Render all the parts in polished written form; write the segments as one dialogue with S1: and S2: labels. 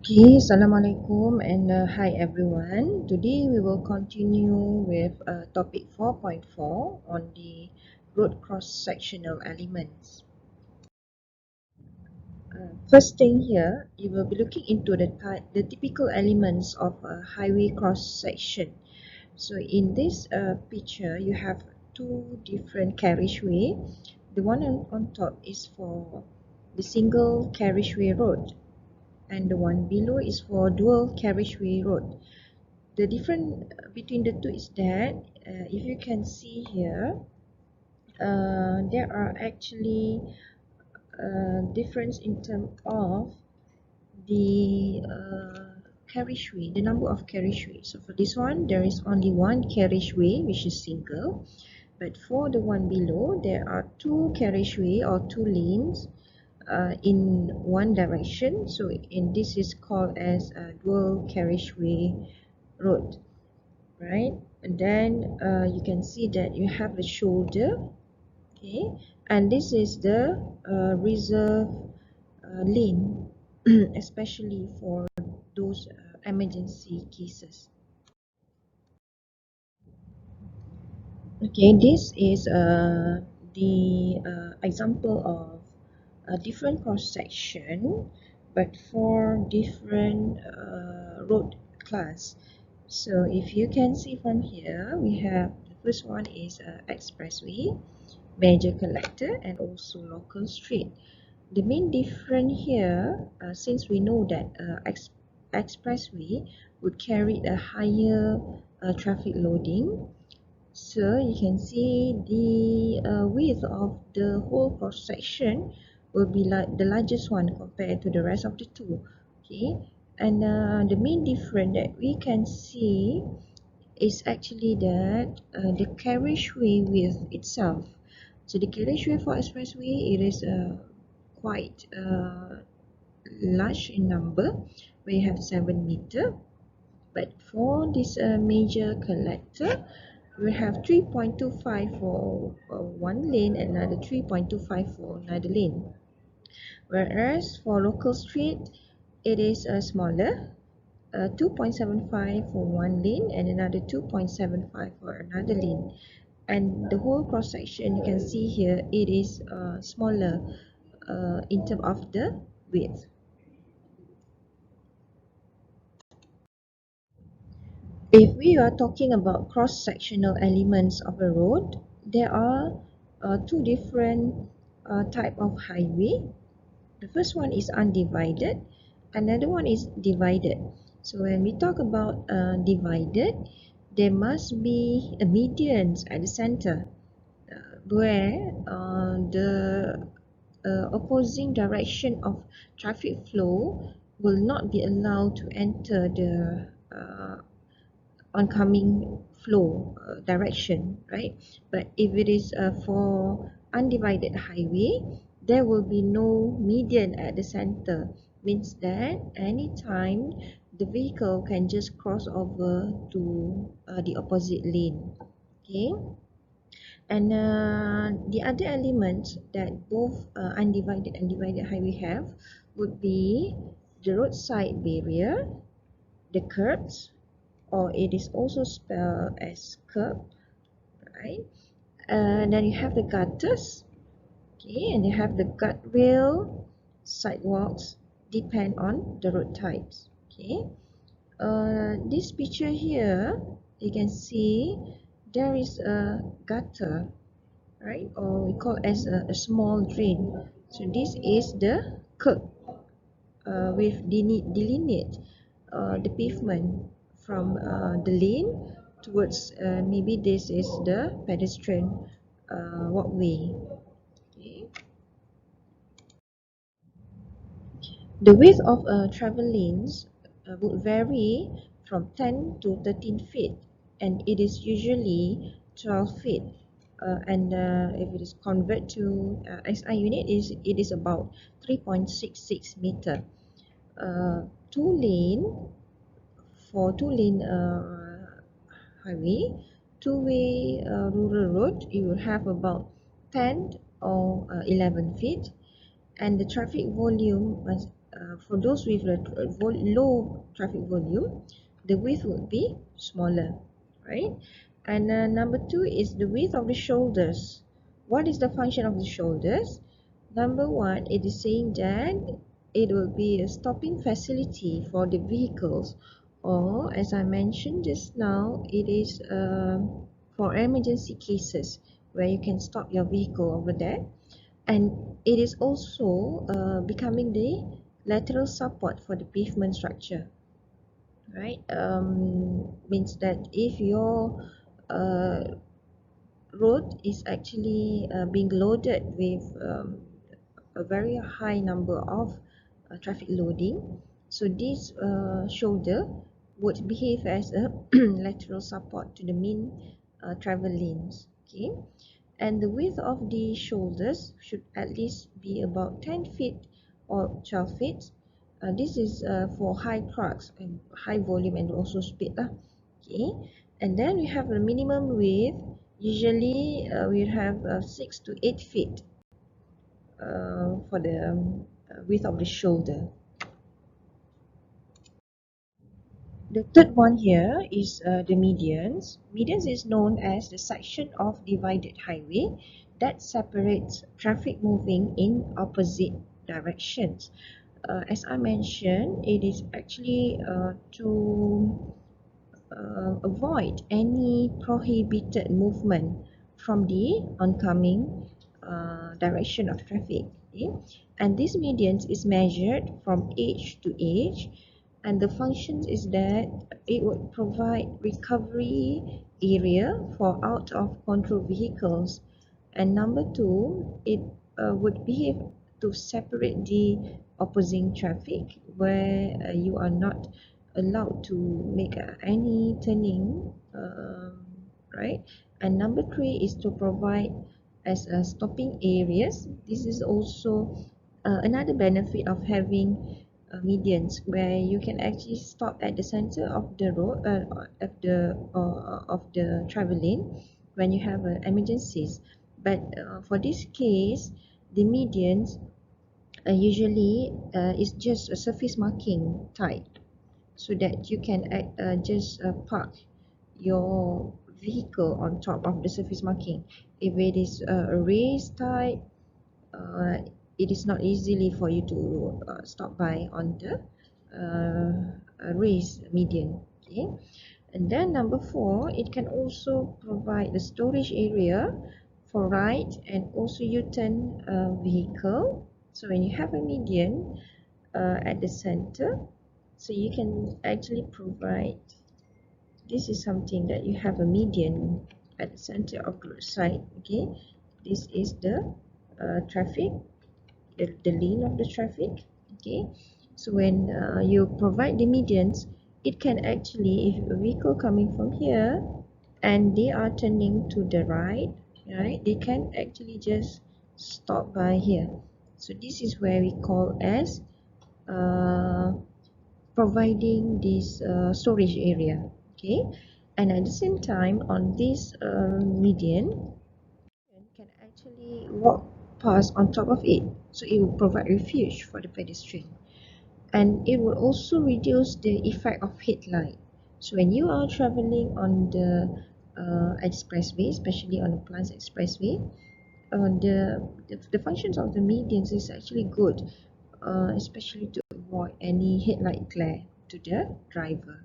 S1: Okay, Assalamualaikum and hi everyone. Today we will continue with topic 4.4 on the road cross-sectional elements. First thing here, you will be looking into the typical elements of a highway cross-section. So in this picture, you have two different carriageway. The one on top is for the single carriageway road, and the one below is for dual carriageway road. The difference between the two is that if you can see here, there are actually difference in terms of the carriageway, the number of carriageway. So for this one, there is only one carriageway, which is single. But for the one below, there are two carriageway or two lanes in one direction. So in this is called as a dual carriageway road, right? And then you can see that you have a shoulder, okay, and this is the reserve lane, especially for those emergency cases. Okay, this is the example of a different cross section, but for different road class. So if you can see from here, we have the first one is expressway, major collector, and also local street. The main difference here, since we know that expressway would carry a higher traffic loading, so you can see the width of the whole cross section will be like the largest one compared to the rest of the two. Okay, and the main difference that we can see is actually that the carriageway width itself. So the carriageway for expressway, it is quite large in number. We have 7 meter, but for this major collector, we have 3.25 for one lane and another 3.25 for another lane. Whereas for local street, it is smaller, 2.75 for one lane and another 2.75 for another lane. And the whole cross section, you can see here, it is smaller in terms of the width. If we are talking about cross-sectional elements of a road, there are two different type of highway. The first one is undivided, another one is divided. So when we talk about divided, there must be a median at the center where the opposing direction of traffic flow will not be allowed to enter the oncoming flow direction, right? But if it is for undivided highway, there will be no median at the center. Means that anytime the vehicle can just cross over to the opposite lane. Okay, and the other elements that both undivided and divided highway have would be the roadside barrier, the curbs, or it is also spelled as curb, right? And then you have the gutters, okay, and you have the guardrail, sidewalks, depend on the road types, okay. This picture here, you can see there is a gutter, right, or we call as a small drain. So this is the curb with delineate the pavement from the lane towards maybe this is the pedestrian walkway. Okay. The width of travel lanes would vary from 10 to 13 feet, and it is usually 12 feet. And if it is converted to SI unit, it is about 3.66 meter. Two lane for two-lane highway, two-way rural road, you will have about 10 or 11 feet, and the traffic volume for those with low traffic volume, the width would be smaller, right? And number two is the width of the shoulders. What is the function of the shoulders? Number one, it is saying that it will be a stopping facility for the vehicles, or as I mentioned just now, it is for emergency cases where you can stop your vehicle over there. And it is also becoming the lateral support for the pavement structure, right? Means that if your road is actually being loaded with a very high number of traffic loading, so this shoulder would behave as a lateral support to the main travel lanes. Okay, and the width of the shoulders should at least be about 10 feet or 12 feet. This is for high trucks and high volume and also speed lah. Okay, and then we have a minimum width. Usually we have 6 to 8 feet for the width of the shoulder. The third one here is the medians. Medians is known as the section of divided highway that separates traffic moving in opposite directions. As I mentioned, it is actually to avoid any prohibited movement from the oncoming direction of traffic. Okay? And this medians is measured from edge to edge, and the function is that it would provide recovery area for out of control vehicles, and number two, it would be to separate the opposing traffic where you are not allowed to make any turning, right? And number three is to provide as a stopping areas. This is also another benefit of having medians where you can actually stop at the center of the road of the travel lane when you have emergencies. But for this case, the medians usually is just a surface marking type, so that you can just park your vehicle on top of the surface marking. If it is a raised type, it is not easily for you to stop by on the raised median. Okay, and then number four, it can also provide the storage area for right and also U-turn vehicle. So when you have a median at the center, so you can actually provide, this is something that you have a median at the center of the site. Okay, this is the traffic, the lane of the traffic. Okay, so when you provide the medians, it can actually, if a vehicle coming from here and they are turning to the right, right, they can actually just stop by here. So this is where we call as uh, providing this storage area. Okay, and at the same time on this median can actually walk past on top of it, so it will provide refuge for the pedestrian, and it will also reduce the effect of headlight. So when you are traveling on the expressway, especially on the Plans Expressway, the functions of the medians is actually good, especially to avoid any headlight glare to the driver.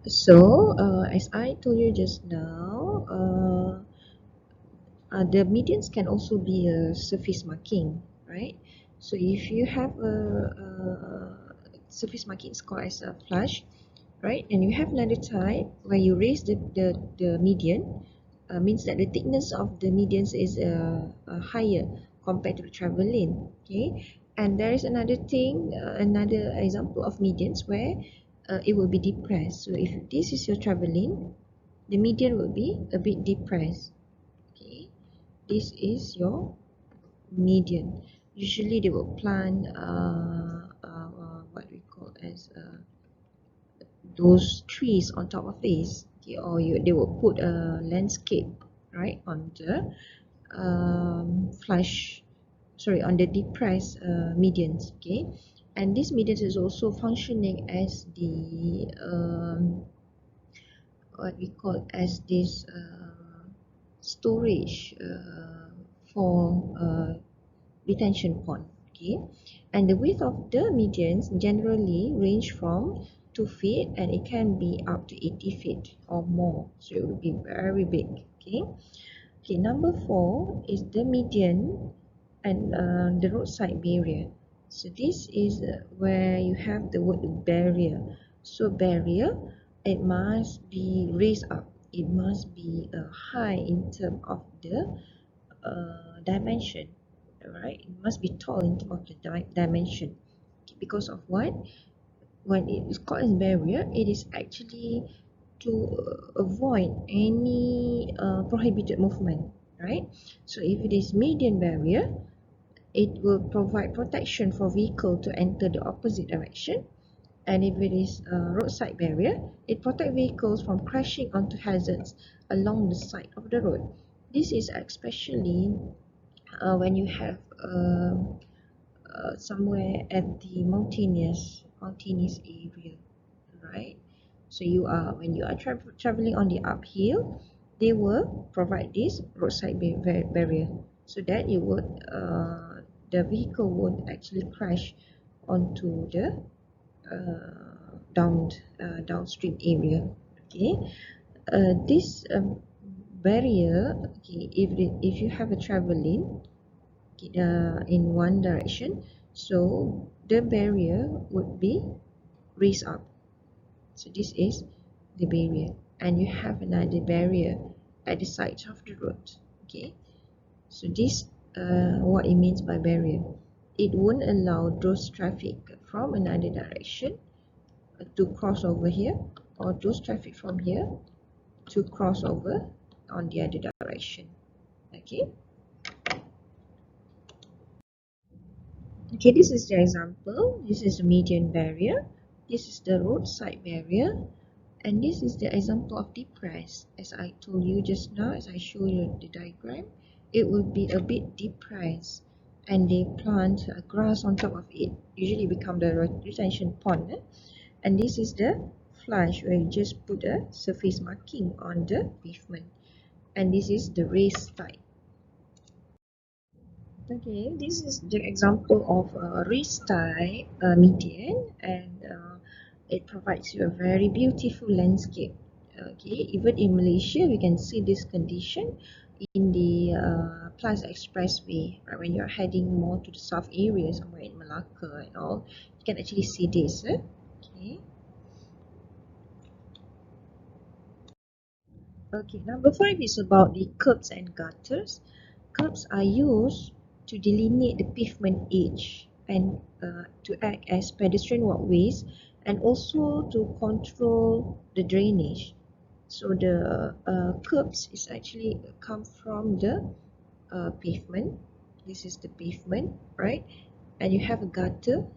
S1: So as I told you just now, the medians can also be a surface marking, right? So if you have a surface marking, it's called as a flush, right? And you have another type where you raise the median, means that the thickness of the medians is higher compared to the travel lane. Okay, and there is another thing, another example of medians where it will be depressed. So if this is your travel lane, the median will be a bit depressed. Okay, this is your median. Usually they will plant what we call as those trees on top of this. Okay, or they will put a landscape right on the flush on the depressed medians. Okay, and this medians is also functioning as the what we call as this storage for retention pond. Okay, and the width of the medians generally range from 2 feet, and it can be up to 80 feet or more, so it will be very big. Okay, number 4 is the median and the roadside barrier. So this is where you have the word barrier. So barrier, it must be raised up, it must be high in terms of the dimension. Alright, it must be tall in terms of the dimension. Because of what? When it is called as barrier, it is actually to avoid any prohibited movement, right? So if it is median barrier, it will provide protection for vehicle to enter the opposite direction. And if it is a roadside barrier, it protects vehicles from crashing onto hazards along the side of the road. This is especially when you have somewhere at the mountainous area, right? So you are when you are traveling on the uphill, they will provide this roadside barrier so that you would the vehicle won't actually crash onto the downstream area. Okay, this barrier, okay, if you have a traveling in one direction, so the barrier would be raised up. So this is the barrier, and you have another barrier at the side of the road. Okay, so this what it means by barrier. It won't allow those traffic from another direction to cross over here, or those traffic from here to cross over on the other direction. Okay. Okay, this is the example. This is the median barrier. This is the roadside barrier. And this is the example of depressed. As I told you just now, as I show you the diagram, it will be a bit depressed. And they plant grass on top of it. Usually become the retention pond. And this is the flush where you just put a surface marking on the pavement. And this is the raised type. Okay, this is the example of a raised type median, and it provides you a very beautiful landscape. Okay, even in Malaysia, we can see this condition in the Plaza Expressway. Right, when you're heading more to the south area, somewhere in Malacca and all, you can actually see this. Okay. Okay, number 5 is about the curbs and gutters. Curbs are used to delineate the pavement edge and to act as pedestrian walkways, and also to control the drainage. So the curbs is actually come from the pavement. This is the pavement, right? And you have a gutter.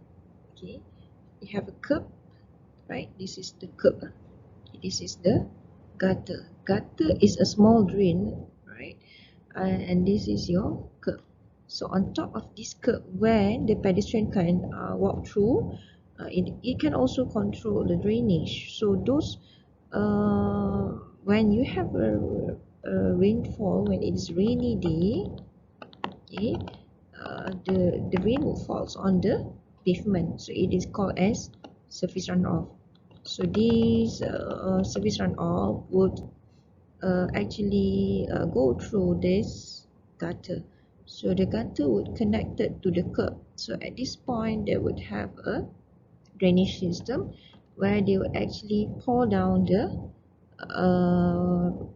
S1: Okay, you have a curb, right? This is the curb. Okay, this is the gutter. Gutter is a small drain, right? And this is your curb. So on top of this curb, where the pedestrian can walk through, it can also control the drainage. So those when you have a rainfall, when it is rainy day, okay, the rain will falls on the pavement, so it is called as surface runoff. So this surface runoff would actually go through this gutter. So the gutter would connect it to the curb. So at this point, they would have a drainage system where they would actually pour down the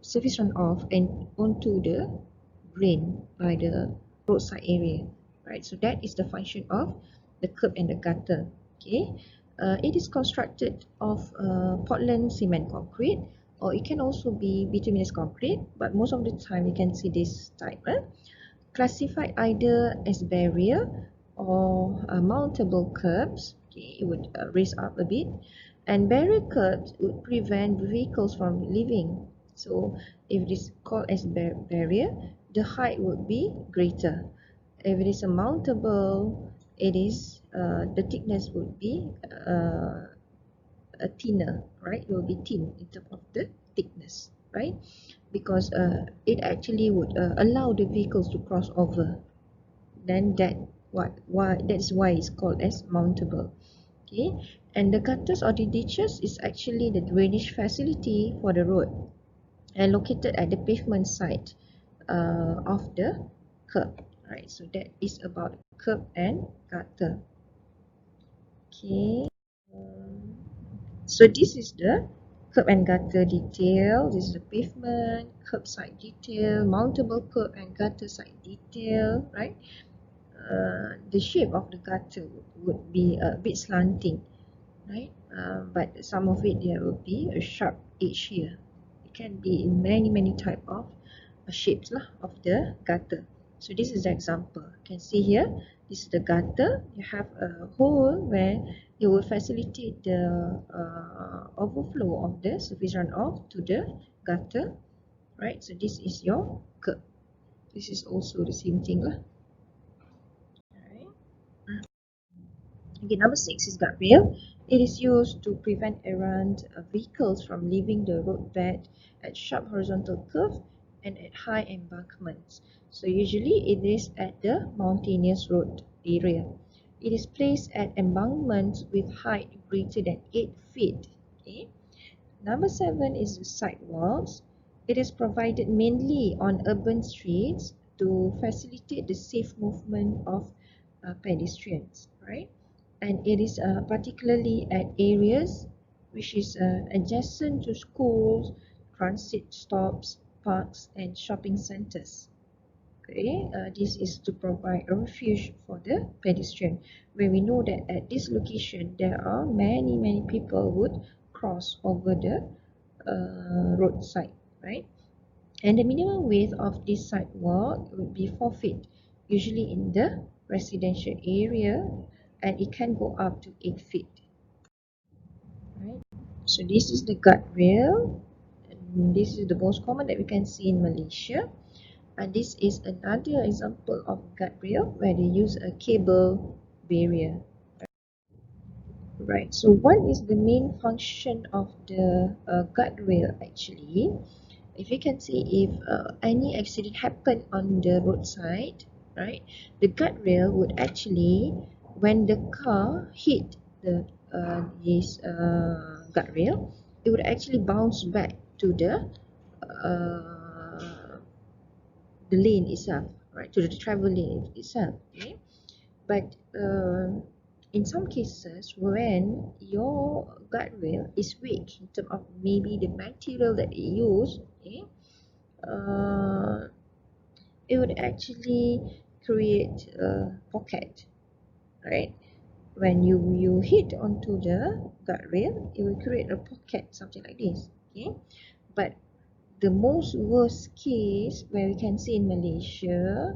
S1: surface runoff and onto the drain by the roadside area. Right. So that is the function of the curb and the gutter. Okay. It is constructed of Portland cement concrete, or it can also be bituminous concrete, but most of the time you can see this type. Classified either as barrier or mountable curbs. Okay, it would raise up a bit, and barrier curbs would prevent vehicles from leaving. So if it is called as barrier, the height would be greater, If it is a mountable, it is the thickness would be a thinner, right? It will be thin in terms of the thickness, right? Because it actually would allow the vehicles to cross over. Then that's why it's called as mountable. Okay, and the gutters or the ditches is actually the drainage facility for the road and located at the pavement side of the curb. Right, so that is about curb and gutter. Okay, so this is the curb and gutter detail. This is the pavement, curb side detail, mountable curb and gutter side detail, right? The shape of the gutter would be a bit slanting, right? But some of it there will be a sharp edge here. It can be in many type of shapes lah of the gutter. So this is the example. You can see here, this is the gutter. You have a hole where it will facilitate the overflow of the surface runoff to the gutter, right? So this is your curb. This is also the same thing lah. Alright. Okay, number 6 is guardrail. It is used to prevent errant vehicles from leaving the roadbed at sharp horizontal curve and at high embankments. So usually it is at the mountainous road area. It is placed at embankments with height greater than 8 feet. Okay. Number 7 is the sidewalks. It is provided mainly on urban streets to facilitate the safe movement of pedestrians, right? And it is particularly at areas which is adjacent to schools, transit stops, parks, and shopping centers. Okay, this is to provide a refuge for the pedestrian, where we know that at this location there are many people would cross over the roadside, right? And the minimum width of this sidewalk would be 4 feet, usually in the residential area, and it can go up to 8 feet. Right? So this is the guardrail, and this is the most common that we can see in Malaysia. And this is another example of guardrail where they use a cable barrier. Right, so what is the main function of the guardrail actually? If you can see, if any accident happen on the roadside, right, the guardrail would actually, when the car hit this guardrail, it would actually bounce back to uh, the lane itself, right, to the travel lane itself. Okay, but in some cases, when your guardrail is weak in terms of maybe the material that you use, okay, uh, it would actually create a pocket, right? When you hit onto the guardrail, it will create a pocket, something like this. Okay, but the most worst case where we can see in Malaysia,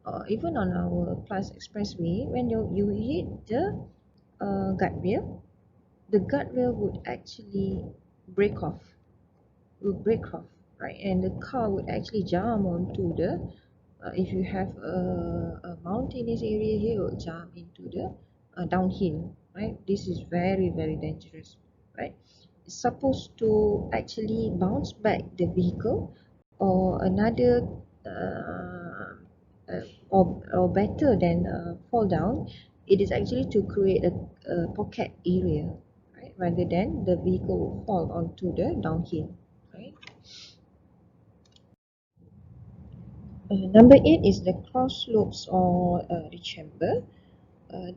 S1: or even on our Plus Expressway, when you hit the guardrail, the guardrail would actually break off, right? And the car would actually jump onto the, if you have a mountainous area here, it will jump into the downhill, right? This is very dangerous, right? It's supposed to actually bounce back the vehicle, or another or better than fall down, it is actually to create a pocket area, right, rather than the vehicle will fall onto the downhill, right? Number 8 is the cross slopes or the chamber.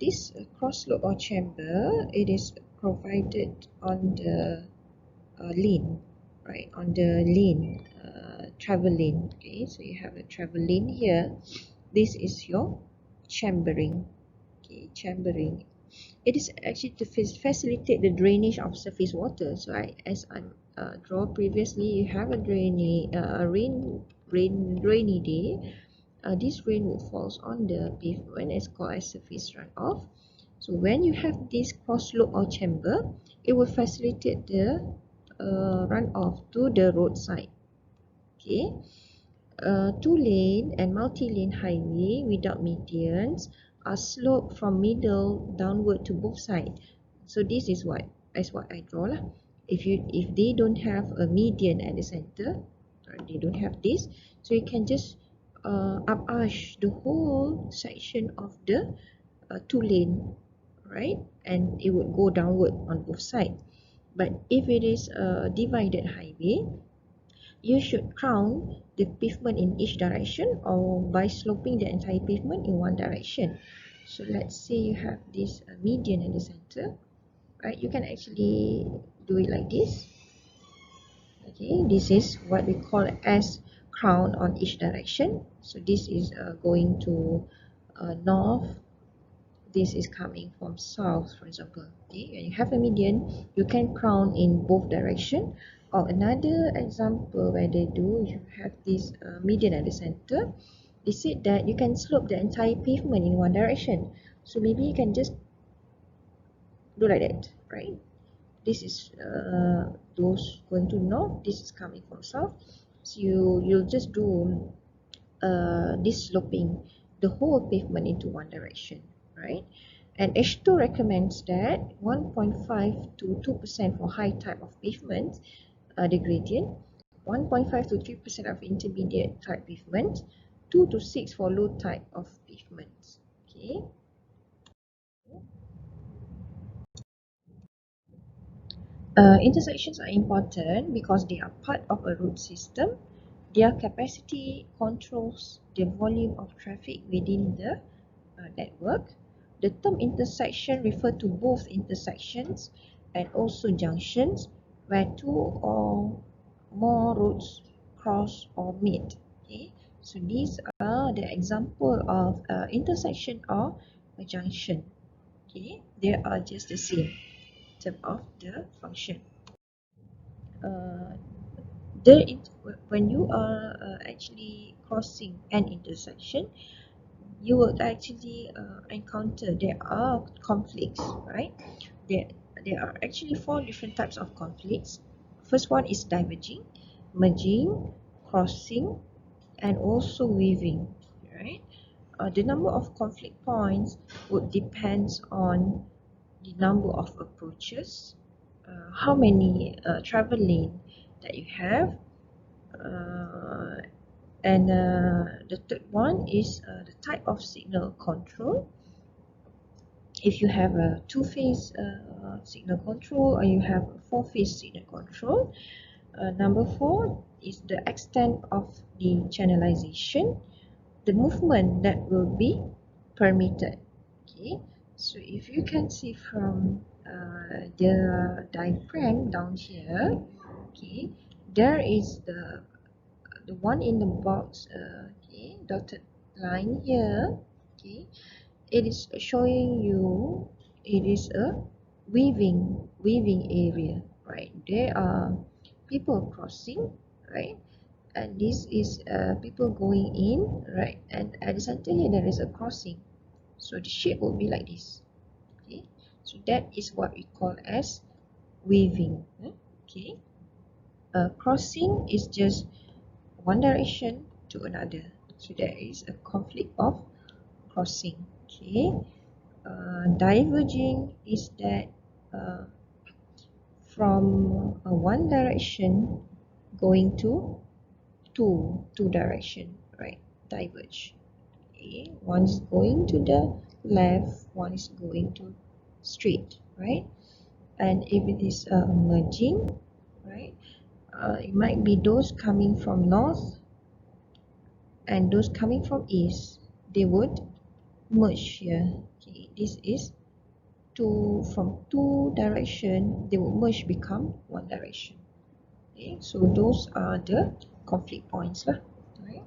S1: This cross slope or chamber, it is provided on the lane, right, on the lane, travel lane. Okay, so you have a travel lane here. This is your chambering. Okay, chambering, it is actually to facilitate the drainage of surface water. So as I draw previously, you have a rainy day. This rain will falls on the pavement. It's called as surface runoff. So when you have this cross slope or chamber, it will facilitate the runoff to the roadside. Okay, two-lane and multi-lane highway without medians are sloped from middle downward to both sides. So this is what I draw lah. If they don't have a median at the center, or they don't have this, so you can just up arch the whole section of the two-lane, right? And it would go downward on both sides. But if it is a divided highway, you should crown the pavement in each direction or by sloping the entire pavement in one direction. So let's say you have this median in the center, right? You can actually do it like this. Okay, this is what we call as crown on each direction. So this is going to north, this is coming from south, for example. Okay, when you have a median, you can crown in both direction. Or another example where they do, you have this median at the center. They said that you can slope the entire pavement in one direction. So maybe you can just do like that, right? This is those going to north, this is coming from south. So you'll just do this sloping the whole pavement into one direction, right? And H2 recommends that 1.5 to 2% for high type of pavement, the gradient, 1.5 to 3% of intermediate type pavement, 2 to 6 for low type of pavements. Okay. Intersections are important because they are part of a road system. Their capacity controls the volume of traffic within the network. The term intersection refers to both intersections and also junctions where two or more roads cross or meet. Okay, so these are the example of intersection or a junction. Okay, they are just the same in terms of the function. Uh, when you are actually crossing an intersection, you will actually encounter there are conflicts, right? there there are actually four different types of conflicts. First one is diverging, merging, crossing, and also weaving, right? The number of conflict points would depends on the number of approaches, how many travel lane that you have, uh, and the third one is the type of signal control. If you have a two-phase signal control or you have a four-phase signal control. Number four is the extent of the channelization, the movement that will be permitted. Okay, so if you can see from the diagram down here, okay, there is the one in the box, okay, dotted line here. Okay, it is showing you it is a weaving area, right? There are people crossing, right? And this is people going in, right? And at the center here there is a crossing, so the shape will be like this. Okay, so that is what we call as weaving. Okay, crossing is just one direction to another, so there is a conflict of crossing. Okay, diverging is that from one direction going to two direction, right? Diverge. Okay, one is going to the left, one is going to straight, right? And if it is merging, right, it might be those coming from north and those coming from east, they would merge here. Okay, this is from two direction, they will merge become one direction. Okay, so those are the conflict points lah. Right.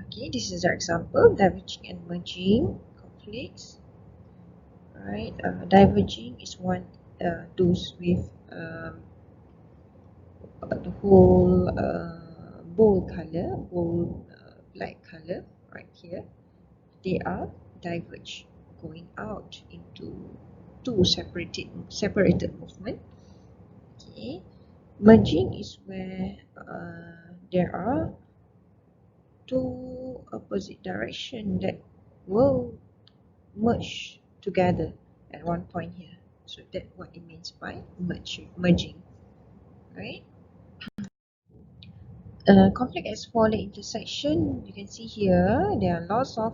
S1: Okay, this is an example: diverging and merging conflicts. Right, diverging is one those with the whole bold color, bold black color right here. They are diverge, going out into two separated movement. Okay, Merging is where there are two opposite direction that will merge together at one point here. So that's what it means by merging, right? Conflict as for the intersection, you can see here there are lots of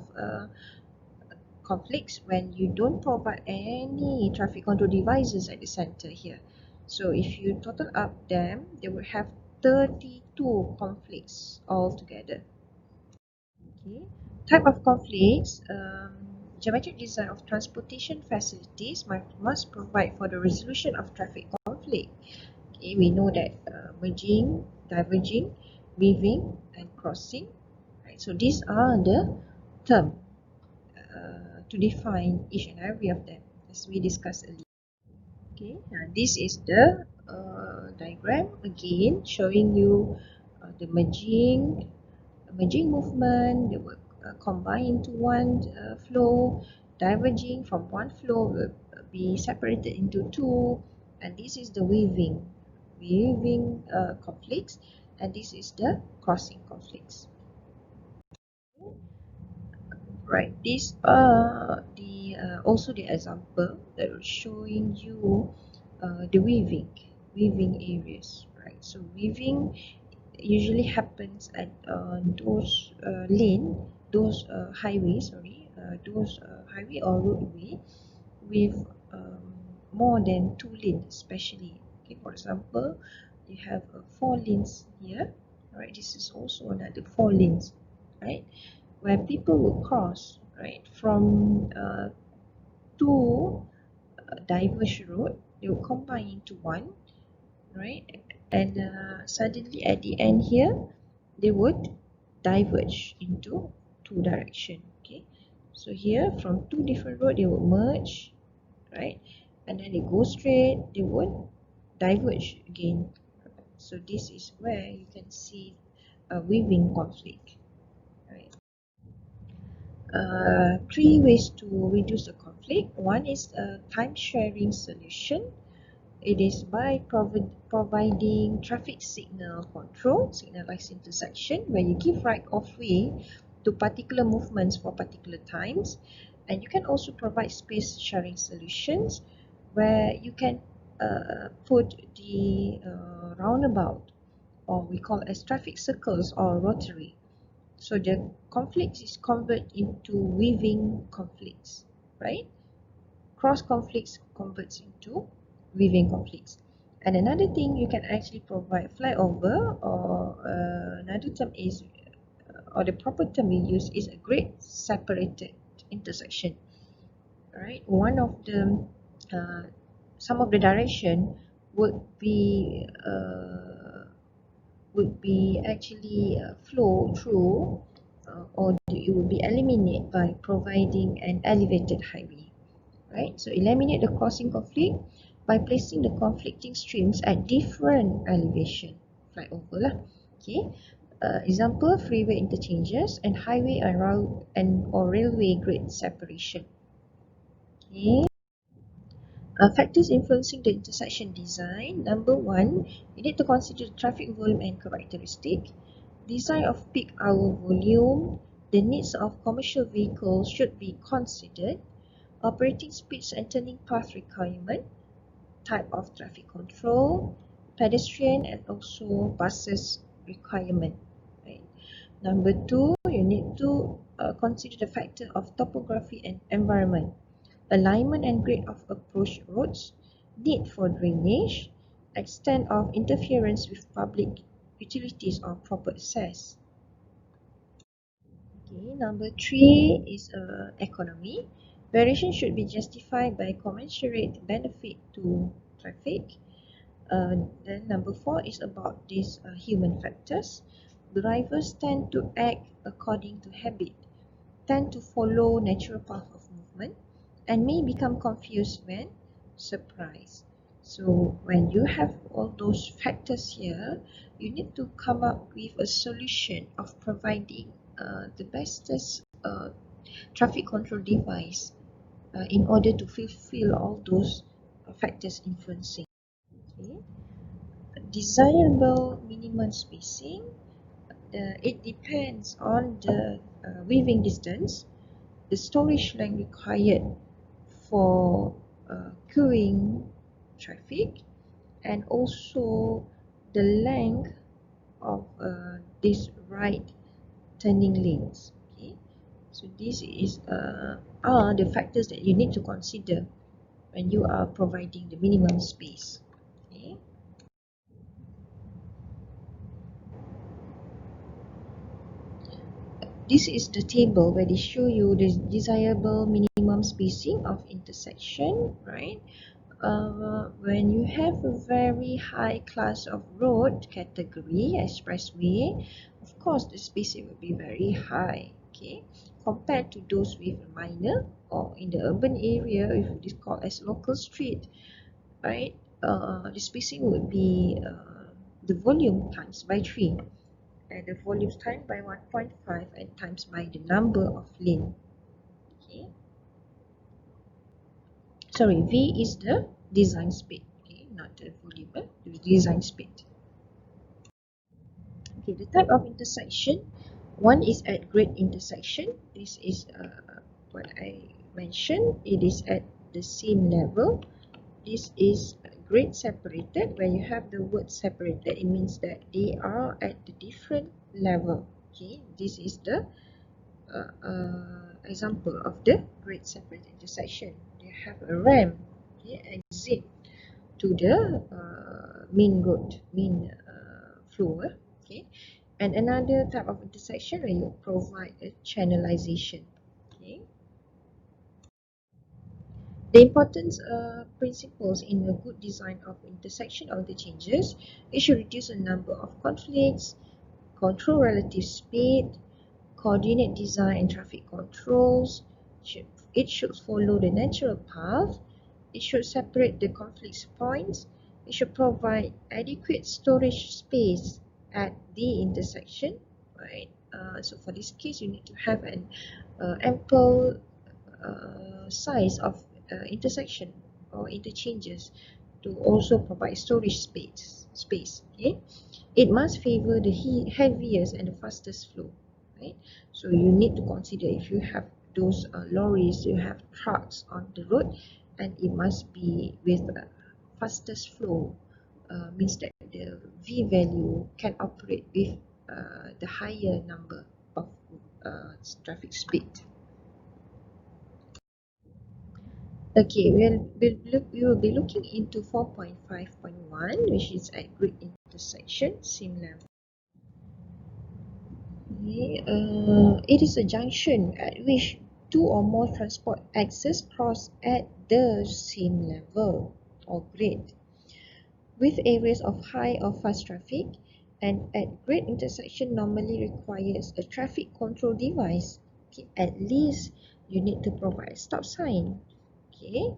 S1: conflicts when you don't provide any traffic control devices at the center here. So if you total up them, they will have 32 conflicts altogether. Okay. Type of conflicts. Geometric design of transportation facilities must provide for the resolution of traffic conflict. Okay, we know that merging, diverging, weaving, and crossing. Right. So these are the terms to define each and every of them, as we discussed earlier. Okay, this is the diagram again showing you the merging movement. They will combine into one flow. Diverging from one flow will be separated into two, and this is the weaving conflicts, and this is the crossing conflicts. Right, these are the also the example that are showing you the weaving areas, right? So weaving usually happens at those highway or roadway with more than two lanes, especially. Okay, for example, you have four lanes here, right? This is also another four lanes, right? Where people will cross, right, from two diverse road, they will combine into one, right? And suddenly at the end here, they would diverge into two direction. Okay, so here from two different road, they will merge, right? And then they go straight, they would diverge again. So this is where you can see a weaving conflict, right? Three ways to reduce the conflict. One is a time sharing solution. It is by providing traffic signal control, signalized intersection, where you give right of way to particular movements for particular times. And you can also provide space sharing solutions where you can put the roundabout, or we call as traffic circles or rotary. So the conflicts is converted into weaving conflicts, right? Cross conflicts converts into weaving conflicts. And another thing, you can actually provide flyover, or another term is, or the proper term we use is a grade separated intersection. Right? One of the some of the direction would be actually flow through, or it would be eliminated by providing an elevated highway. Right? So eliminate the crossing conflict by placing the conflicting streams at different elevation. Flyover lah. Okay. Example, freeway interchanges and highway and or railway grade separation. Okay. Factors influencing the intersection design. Number one, you need to consider the traffic volume and characteristic. Design of peak hour volume. The needs of commercial vehicles should be considered. Operating speeds and turning path requirement. Type of traffic control. Pedestrian and also buses requirement. Right. Number two, you need to consider the factor of topography and environment. Alignment and grade of approach roads, need for drainage, extent of interference with public utilities or proper access. Okay, number three is economy. Variation should be justified by commensurate benefit to traffic. Then number four is about these human factors. Drivers tend to act according to habit, tend to follow natural path of movement, and may become confused when surprised. So when you have all those factors here, you need to come up with a solution of providing the bestest traffic control device in order to fulfill all those factors influencing. Okay. desirable minimum spacing, it depends on the weaving distance, the storage length required for queuing traffic, and also the length of these right turning lanes. Okay, so this is are the factors that you need to consider when you are providing the minimum space. Okay. This is the table where they show you the desirable minimum spacing of intersection, right? When you have a very high class of road category, expressway, of course the spacing will be very high, okay, compared to those with minor or in the urban area, if it is called as local street, right? The spacing would be the volume times by 3, and the volume times by 1.5, and times by the number of lane. Okay, sorry, V is the design speed, okay, not the volume, the design speed. Okay, the type of intersection, one is at grade intersection. This is what I mentioned, it is at the same level. This is grade separated. Where you have the word separated, it means that they are at the different level. Okay, this is the example of the grade separated intersection. They have a ramp, okay, exit to the main road, main flow. Okay, and another type of intersection where you provide a channelization. Okay, the important principles in a good design of intersection or interchanges, it should reduce the number of conflicts, control relative speed, coordinate design and traffic controls. It should follow the natural path. It should separate the conflict points. It should provide adequate storage space at the intersection. Right. So for this case, you need to have an ample size of intersection or interchanges to also provide storage space. Okay, it must favor the heaviest and the fastest flow, right? So you need to consider, if you have those lorries, you have trucks on the road, and it must be with fastest flow, means that the V value can operate with the higher number of traffic speed. Okay, we will be looking into 4.5.1, which is at grid intersection, same level. Okay, it is a junction at which two or more transport axes cross at the same level or grade, with areas of high or fast traffic, and at grade intersection normally requires a traffic control device. Okay, at least you need to provide a stop sign. Okay,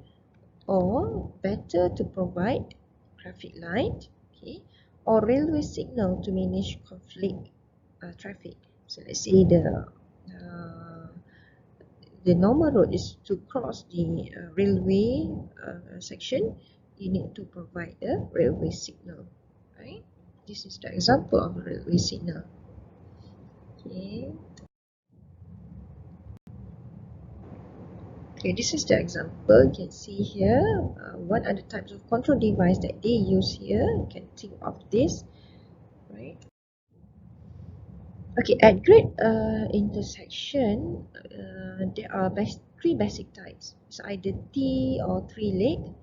S1: or better to provide traffic light, okay, or railway signal to manage conflict traffic. So let's say the normal road is to cross the railway section, you need to provide a railway signal, right? This is the example of a railway signal. Okay. Okay, this is the example. You can see here what are the types of control device that they use here. You can think of this, right? Okay, at grade intersection, there are three basic types. It's either T or 3-leg,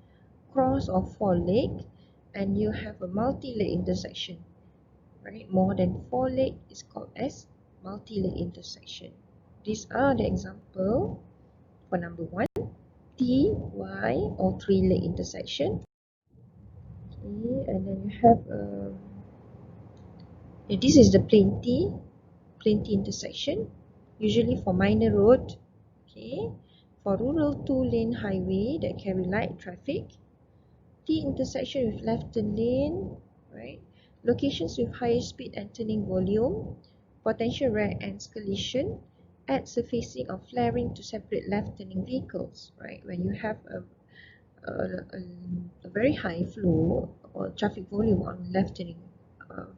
S1: cross or 4-leg, and you have a multi-leg intersection, right? More than 4-leg is called as multi-leg intersection. These are the example for number 1, T, Y, or 3-leg intersection. Okay, and then you have this is the plain T intersection, usually for minor road. Okay, for rural 2-lane highway that carry light traffic, T intersection with left turn lane, right? Locations with higher speed and turning volume, potential rear end collision, add surfacing or flaring to separate left turning vehicles, right? When you have a very high flow or traffic volume on left turning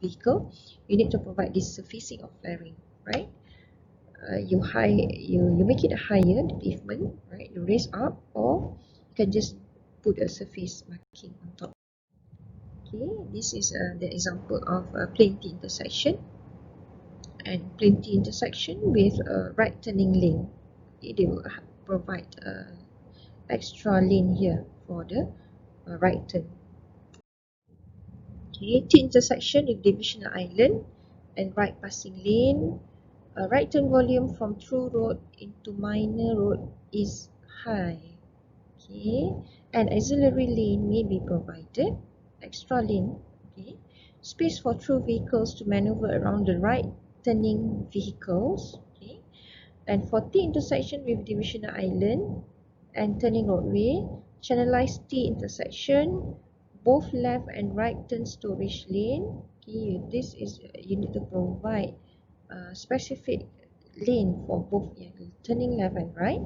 S1: vehicle, you need to provide this surfacing of flaring, right? You make it higher, the pavement, right? You raise up, or you can just put a surface marking on top. Okay, this is the example of a plain T intersection, and plain T intersection with a right turning lane. They will provide extra lane here for the right turn. Okay, T intersection with divisional island and right passing lane. Right turn volume from through road into minor road is high. Okay, an auxiliary lane may be provided. Extra lane. Okay, space for through vehicles to maneuver around the right turning vehicles. Okay, and for T intersection with divisional island and turning roadway, channelized T intersection, both left and right turn storage lane. Okay, this is you need to provide specific lane for both turning left and right.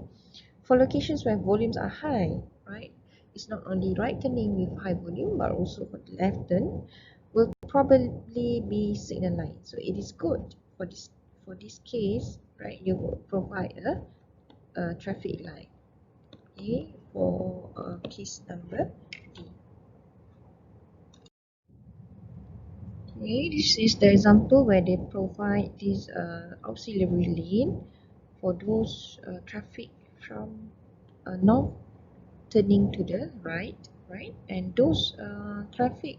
S1: For locations where volumes are high, right? It's not only right turning with high volume, but also for the left turn will probably be signalized. So it is good for this case, right? You will provide a traffic light. Okay, for case number D. Okay, this is the example where they provide this auxiliary lane for those traffic from north turning to the right, and those traffic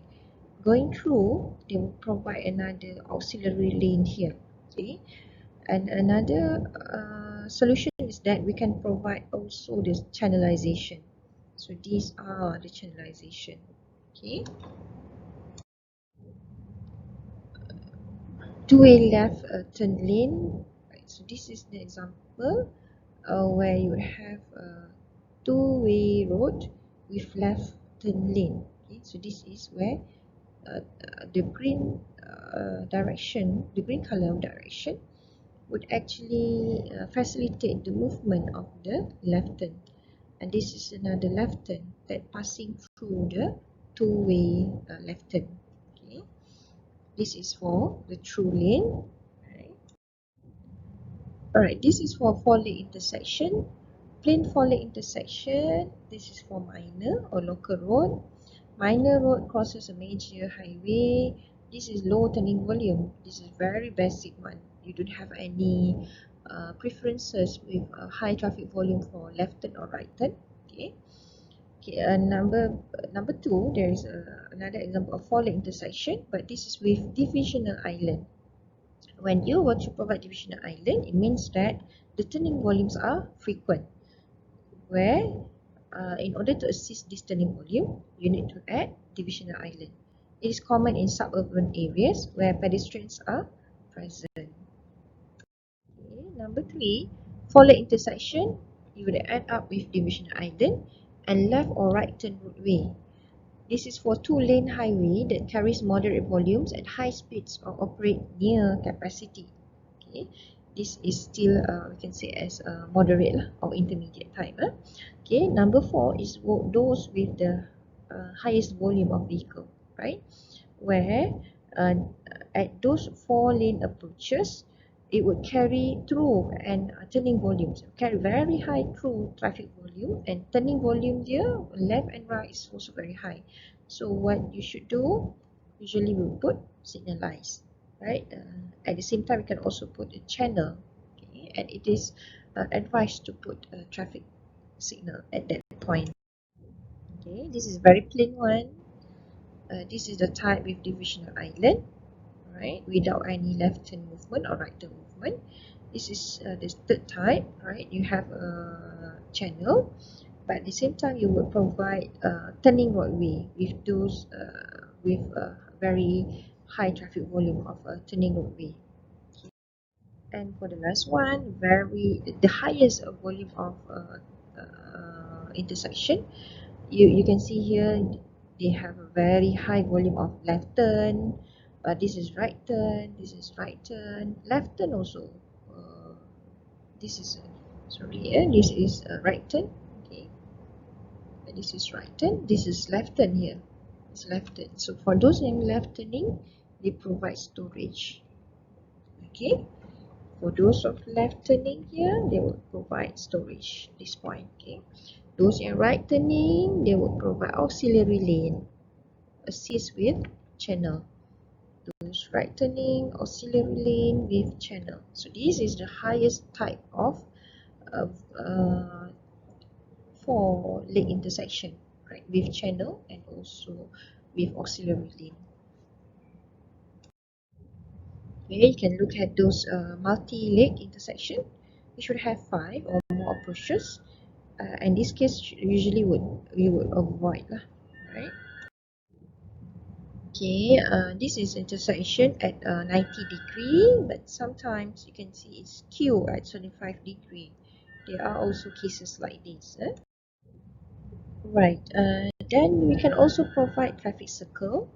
S1: going through, they will provide another auxiliary lane here. Okay, and another solution is that we can provide also this channelization. So these are the channelization. Okay, two-way left turn lane. Right, so this is the example where you have a two-way road with left turn lane. Okay, so this is where the green direction, the green color of direction would actually facilitate the movement of the left turn. And this is another left turn that passing through the two-way left turn. Okay, this is for the through lane. Right. Alright, this is for four-lane intersection. Plain four-lane intersection. This is for minor or local road. Minor road crosses a major highway. This is low turning volume. This is very basic one. You don't have any preferences with a high traffic volume for left turn or right turn. Okay. Okay. Number two, there is another example of four-lane intersection, but this is with divisional island. When you want to provide divisional island, it means that the turning volumes are frequent. Where in order to assist this turning volume, you need to add divisional island. It is common in suburban areas where pedestrians are present. Okay, number three, four-lane intersection, you would add up with divisional island and left or right turn roadway. This is for two-lane highway that carries moderate volumes at high speeds or operate near capacity. Okay, this is still we can say as moderate or intermediate type. Okay, number four is those with the highest volume of vehicle, right? Where uh, at those four-lane approaches, it would carry through and turning volumes, carry very high through traffic volume, and turning volume there left and right is also very high. So what you should do, usually we put signalize, right? At the same time, you can also put a channel, okay? And it is advised to put a traffic signal at that point. Okay, this is very plain one. This is the type with divisional island, right? Without any left turn movement or right turn movement. This is the third type, right? You have a channel, but at the same time you will provide turning roadway with those with a very high traffic volume of a turning roadway. And for the last one, the highest volume of intersection, you can see here they have a very high volume of left turn, but this is right turn, this is right turn, left turn also. uh, this is sorry, this is a right turn. Okay, and this is right turn, this is left turn here. It's left turn. So for those in left turning, they provide storage. Okay. For those of left turning here, they will provide storage. This point. Okay. Those in right turning, they will provide auxiliary lane, assist with channel. Those right turning, auxiliary lane with channel. So this is the highest type of uh, for lane intersection, right? With channel and also with auxiliary lane. Okay, you can look at those multi-leg intersection. You should have 5 or more approaches. In this case, usually we would avoid lah, right? Okay, this is intersection at 90 degree, but sometimes you can see it's Q at 25 degree. There are also cases like this. Right, then we can also provide traffic circle.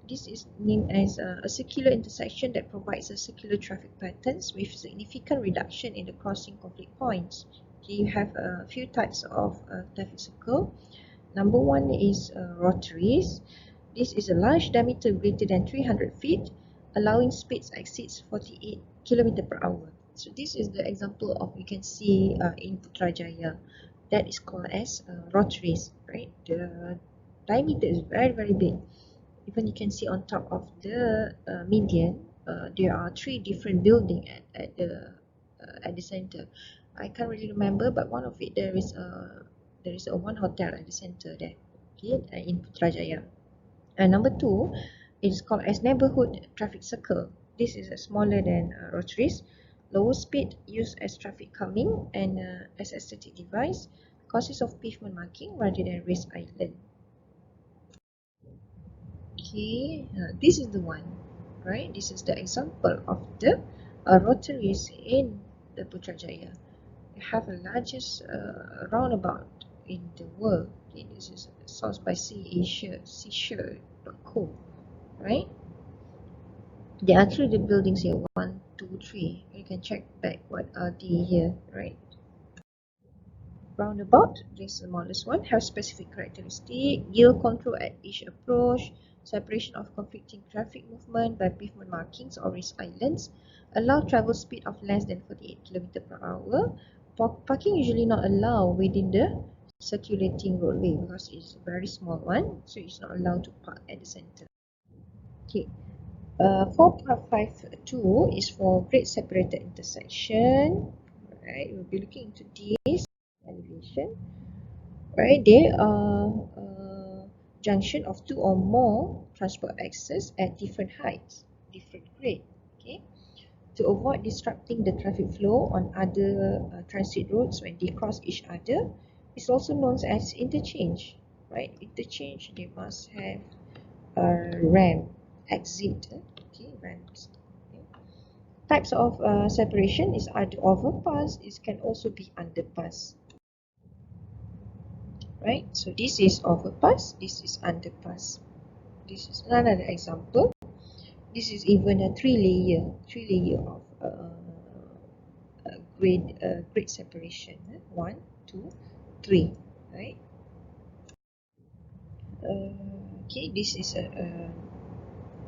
S1: This is named as a circular intersection that provides a circular traffic patterns with significant reduction in the crossing conflict points. Okay, you have a few types of traffic circle. Number one is rotaries. This is a large diameter greater than 300 feet, allowing speeds exceeds 48 km per hour. So this is the example of you can see in Putrajaya. That is called as rotaries, right? The diameter is very big. Even you can see on top of the median, there are 3 different buildings at the center. I can't really remember, but one of it there is a one hotel at the center there, okay, in Putrajaya. And number 2, it is called as neighborhood traffic circle. This is smaller than rotaries, lower speed, used as traffic calming and as aesthetic device, consists of pavement marking rather than raised island. Okay, this is the one, right? This is the example of the rotaries in the Putrajaya. You have the largest roundabout in the world. Okay, this is sourced by seashare.co, right? There are 3 buildings here, 1, 2, 3. You can check back what are the here, right? Roundabout, the smallest one, have specific characteristic, yield control at each approach, separation of conflicting traffic movement by pavement markings or raised islands, allow travel speed of less than 48 km per hour. Parking usually not allowed within the circulating roadway because it's a very small one, so it's not allowed to park at the center. Okay, 4.52 is for grade separated intersection. Right, we'll be looking into this elevation. Right, they are junction of 2 or more transport axes at different heights, different grade. Okay, to avoid disrupting the traffic flow on other transit roads when they cross each other, it's also known as interchange. Right, interchange, they must have a ramp, exit. Okay, ramps. Okay. Types of separation is either overpass, it can also be underpass. Right, so this is overpass, this is underpass. This is another example. This is even a three layer of grade separation. 1, 2, 3, right? Okay, this is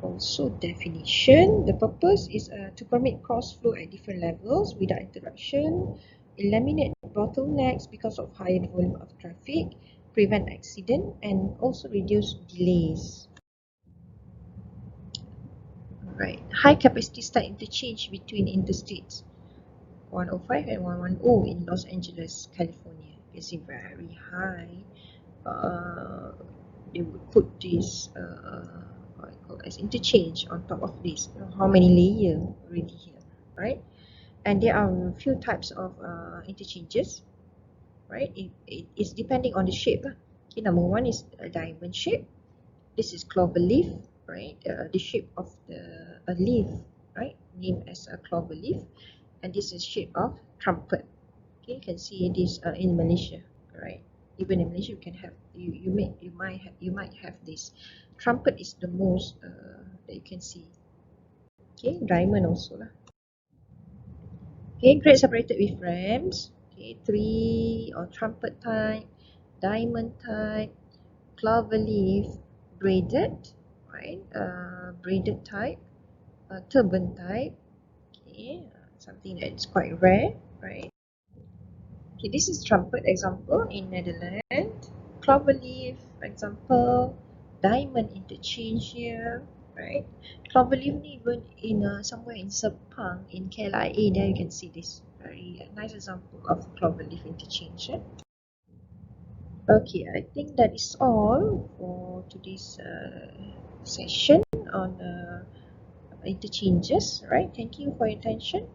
S1: also definition. The purpose is to permit cross flow at different levels without interruption, eliminate bottlenecks because of higher volume of traffic, prevent accident, and also reduce delays. Right, high capacity start interchange between interstates 105 and 110 in Los Angeles, California. It's very high. They would put this what I call as interchange on top of this. You know how many layers already here, right? And there are a few types of interchanges, right? It's depending on the shape. Okay, number 1 is a diamond shape. This is clover leaf, right? The shape of a leaf, right? Named as a clover leaf, and this is shape of trumpet. Okay, you can see this in Malaysia, right? Even in Malaysia, you can have you might have this. Trumpet is the most that you can see. Okay, diamond also lah. Okay, grade separated with ramps. Okay, 3 or trumpet type, diamond type, clover leaf, braided, right? Braided type, turban type. Okay, something that's quite rare, right? Okay, this is trumpet example in Netherlands. Cloverleaf example, diamond interchange here, right? Cloverleaf even in somewhere in Sepang in KLIA, there you can see this very nice example of cloverleaf interchange. Okay, I think that is all for today's session on interchanges. Right? Thank you for your attention.